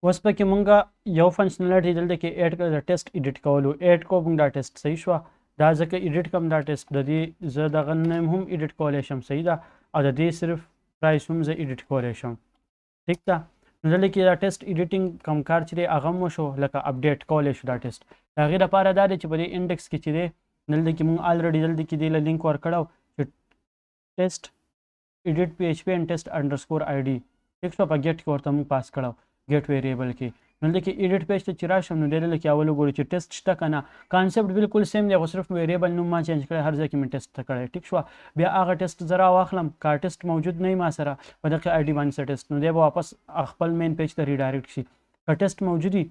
اوس پکې مونږ یو فنکشنالټي دلته کې ایډ کړه د ټیسټ ایډیټ کولو ایډ کو مونږ دا ټیسټ صحیح شو دا ځکه ایډیټ کوم دا ټیسټ د دې زه دغه نیم هم ایډیټ کولی شم صحیح ده او د دې صرف پرایس هم زه ایډیټ کولی شم ټیک ده نو دلته کې دا ټیسټ ایډیټینګ کوم کار چې دی هغه هم وشو لکه اپډیټ کولی شو دا ټیسټ د هغې لپاره دا دی چې په دې انډکس کې چې دی دلته کې مونږ الریډي دلته کې دی له لینک ورکړو چې ټیسټ ایډیټ PHP and test underscore ID ټیک شو په ګیټ کې ورته مونږ پاس کړو ګیټ ویریبل کې نو دلته کې ایډیټ پیج ته چې راشم نو دلته کې اول وګورو چې ټیسټ شته که نه کانسیپټ بالکل سیم دی خو صرف ویریبل نوم ما چینج کړی هر ځای کې مې ټیسټ کړی ټیک شوه بیا هغه ټیسټ زه راواخلم که ټیسټ موجود نه وي ما سره په دغه ID باندې څه ټیسټ نو دی به واپس خپل مین پیج ته ریډایرکټ شي که ټیسټ موجود وي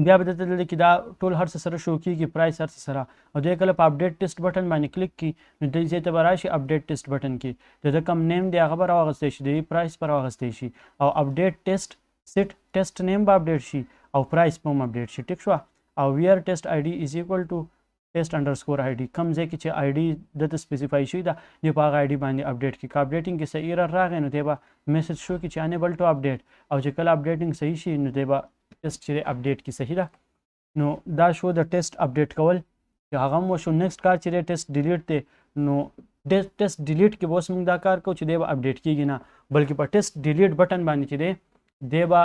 بیا به دلته دلته کې دا ټول هر څه سره شو کېږي پرایس هر څه سره او دی کله په اپډیټ ټیسټ بټن باندې کلیک کړي نو دې ځای ته به راشي اپډیټ ټیسټ بټن کې د ده کوم نیم دی هغه به راواغستی شي د دې پرایس به راواغستی شي او اپډیټ ټیسټ سیټ ټیسټ نیم به اپډیټ شي او پرایس به هم اپډیټ شي ټیک شوه او ویر ټیسټ ID از ایکول ټو ټیسټ انډرسکور ID کوم ځای کې چې ID دته سپیسیفای شوي ده دی په هغه ID باندې اپډیټ کړي که اپډیټینګ کې څه ایرر راغی نو دی به میسج شو کړي چې انیبل ټو اپډیټ او چې کله اپډیټینګ صحیح شي نو دی به ټیسټ چې دی اپډیټ کړي صحیح ده نو دا شو د ټیسټ اپډیټ کول چې هغه هم وشو نیکسټ کار چې دی ټیسټ ډیلیټ دی نو ټیسټ ډیلیټ کې به اوس موږ دا کار کوو چې دی به اپډیټ کېږي نه بلکې په ټیسټ ډیلیټ بټن باندې چې دی به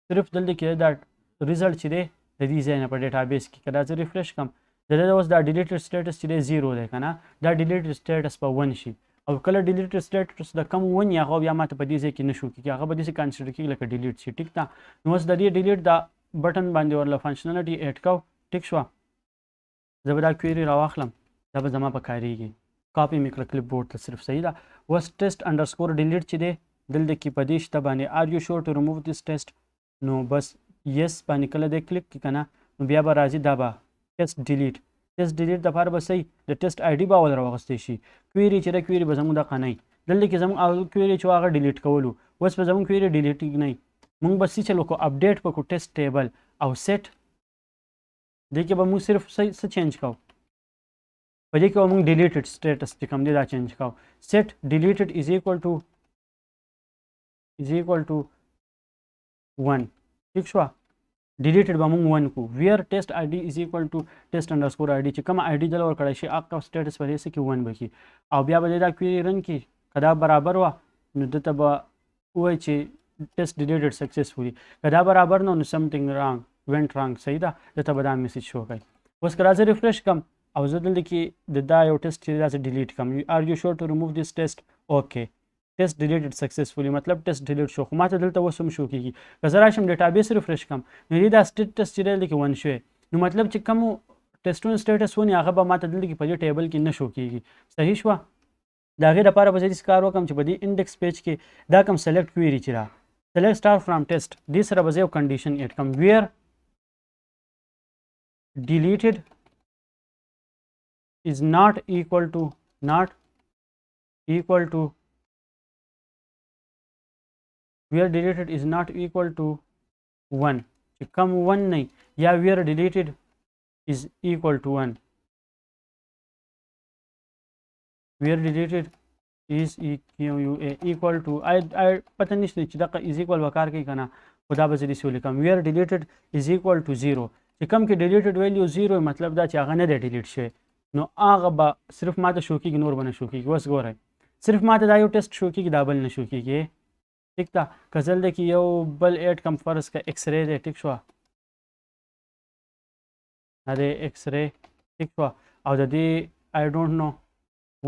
صرف دلته کې دا ریزلټ چې دی د دې ځای نه په ډیټابیس کې که دا زه ریفریش کړم د ده اوس دا ډیلیټډ سټیټس چې دی 0 دی که نه دا ډیلیټډ سټیټس به 1 شي او کله ډیلیټډ سټیټس د کم 1 هغه بیا ماته په دې ځای کې نه شو کېږي هغه به داسې کنسیډر کېږي لکه ډیلیټ شي ټیک ده نو اوس د دې ډیلیټ دا بټن باندې ورله فنکشنالټي ایډ کو ټیک شوه زه به دا کویري راواخلم دا به زما په کارېږي کاپي مې کړه کلیپ بورډ ته صرف صحیح ده اوس ټیسټ انډرسکور ډیلیټ چې دی دلته کې په دې شته باندې آر یو شور ټو ریموو دس ټیسټ نو بس یس باندې کله دی کلیک کړي که نه نو بیا به راځي دا به ټیسټ ډیلیټ ټیسټ ډیلیټ دپاره به صحیح د ټیسټ ID به اول راواغستی شي کویري چې ده کویري به زموږ دغه نه وي دلته کې زموږ اول کویري چې هغه ډیلیټ کولو اوس به زموږ کویري ډیلیټینګ نه وي موږ به څه چل وکړو اپډیټ به کړو ټیسټ ټیبل او سیټ دې کې به موږ صرف څه چینج کوو په دې کې به موږ ډیلیټډ سټیټس چې کوم دی دا چینج کوو سیټ ډیلیټډ از ایکول ټو 1 ټیک شوه ډیلیټډ به موږ 1 کو ویر ټیسټ ID از ایکول ټو ټیسټ انډرسکور ID چې کومه ID دله ورکړی شي هغه سټیټس به دې څه کې 1 به کړي او بیا به دې دا کویري رن کړي که دا برابر وه نو دته به ووایي چې ټیسټ ډیلیټډ سکسیسفولي که دا برابر نه نو سمثینګ رانګ وینټ رانګ صحیح ده دته به دا میسج شو کوي اوس که راځه ریفریش کړم او زه دلته کې د دا یو ټیسټ چې دا زه ډیلیټ کړم آر یو شور ټو ریموو دس ټیسټ اوکې ټیسټ ډیلیټډ سکسیسفولي مطلب ټیسټ ډیلیټ شو خو ماته دلته اوس هم شو کېږي که زه راشم ډیټابیس ریفریش کړم نو دې دا سټیټس چې دی دلته کې 1 شوی نو مطلب چې کوم ټیسټونو سټیټس ونی هغه به ماته دلته کې په دې ټیبل کې نه شو کېږي صحیح شوه د هغې لپاره به زه داسې کار وکړم چې په دې انډکس پیج کې دا کوم سلیکټ کویري چې ده سلیکټ سټار فرام ټیسټ دې سره به زه یو کنډیشن ایډ کړم ویر ډیلیټډ is not equal to where deleted is not equal to 1 چې کم 1 نه یا where deleted is equal to 1 where deleted is equal to پته نشته چې دغه is equal وکار کوي که نه خو دا به زه داسې ولیکم where deleted is equal to 0 چې کوم کې deleted value 0 مطلب دا چې هغه نه دی ډیلیټ شوی نو هغه به صرف ماته شو کېږي نور به نه شو کېږي اوس ګورئ صرف ماته دا یو ټیسټ شو کېږي دا بل نه شو کېږي ټیک ده که زه دلته کې یو بل ایډ کم فرض که ایکس ری دی ټیک شوه دا دی ایکس ری ټیک شوه او د دې آی ډونټ نو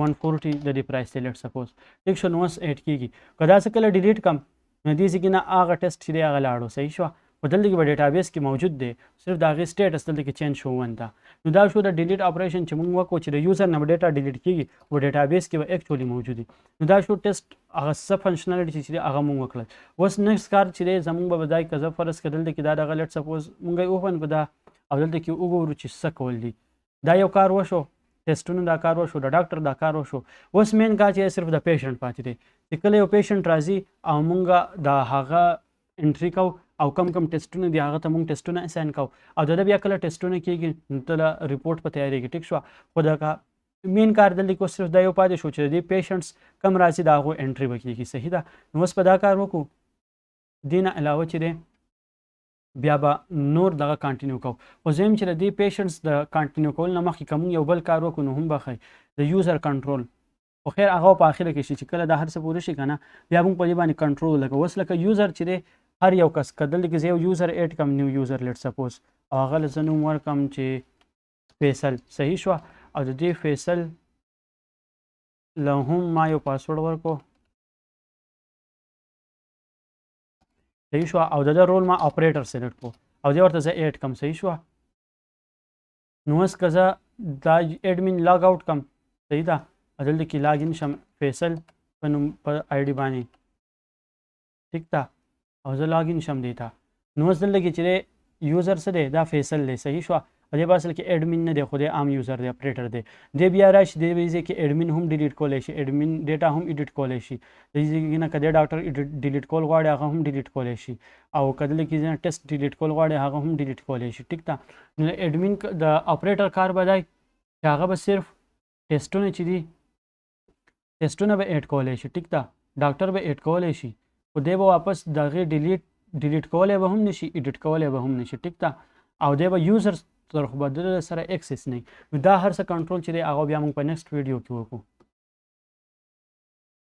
140 د دې پرایس دی لیټ سپوز ټیک شو نو اوس ایډ کېږي که دا څه کله ډیلیټ کړم نو دې ځای کې نه هغه ټیسټ چې دی هغه لاړو صحیح شوه خو دلته کې به ډیټابیس کې موجود دی صرف د هغې سټیټس دلته کې چینج شو 1 ته نو دا شو د ډیلیټ اپریشن چې موږ وکړو چې د یوزر نه به ډیټا ډیلیټ کېږي و ډیټابیس کې به ایکچولی موجود وي نو دا شو ټیسټ هغه څه فنکشنالټي چې دی هغه موږ وکړل اوس نیکسټ کار چې دی زموږ به ځای که زه فرض کړه دلته کې دا دغه لیټ سپوز موږ یې اوپن کړو دا او دلته کې وګورو چې څه کول دي دا یو کار وشو ټیسټونو دا کار وشو د ډاکټر دا کار وشو اوس مین کار چې صرف د پیشنټ پاتې دی چې کله یو پیشنټ راځي او موږ د هغه انټري کوو او کم ټیسټونه دي هغه ته موږ ټیسټونه اساین کوو او د ده بیا کله ټیسټونه کېږي نو ته ریپورټ په تیارېږي ټیک شوه خو د مین کار دلته کې صرف دا یو پاتې شو چې د دې پیشنټس کم راځي د هغو انټري به کېږي صحیح ده نو اوس په دا کار وکړو دې نه علاوه چې دی بیا به نور دغه کانټینیو کوو. خو زه یم چې د دې پیشنټس د کانټینیو کولو نه مخکې که موږ یو بل کار وکړو نو هم به ښه د یوزر کنټرول. خو خیر هغه په اخره کې شي چې کله دا هر څه پوره شي که نه بیا موږ په دې باندې کنټرول لکه اوس لکه یوزر چې دی هر یو کس که دلته کې زه یو یوزر ایډ کړم نیو یوزر لیټ سپوز او هغه له زه نوم ورکړم چې فیصل. صحیح شوه. او د دې فیصل له هم ما یو پاسورډ ورکړو. صحیح شوه. او د ده رول ما اپریټر سلیکټ کړو او دې ورته زه ایډ کړم. صحیح شوه. نو اوس که زه دا ایډمین لاګ آوټ کړم صحیح ده او دلته کې لاګ ان شم فیصل په نوم په آی ډي باندې ټیک ده او زه لاګ ان شم دی ته. نو اوس دلته کې چې یوزر څه دی دا فیصل دی. صحیح شوه. او دې په اصل کې ایډمین نه دی خو دی عام یوزر دی اپریټر دی. دی بیا راشي دې به ځای کې ایډمین هم ډیلیټ کولی شي ایډمین ډیټا هم ایډیټ کولی شي. دې ځای کې نه که دی ډاکټر ډیلیټ کول غواړي هغه هم ډیلیټ کولی شي او که دلته کې ټیسټ ډیلیټ کول غواړي هغه هم ډیلیټ کولی شي. ټیک ده. نو ایډمین د اپریټر کار به دی چې هغه به صرف ټیسټونه چې دي ټیسټونه به ایډ کولی شي. ټیک ده. ډاکټر به ایډ کولی شي خو دی به واپس د هغې ډیلیټ کولی به هم نشي ایډیټ کولی به هم نشي. ټیک ده. او دی به یوزر تر خو به د سره اکسس نه وي. نو دا هر څه کنټرول چې دی هغه بیا موږ په نیکسټ ویډیو کې وکړو.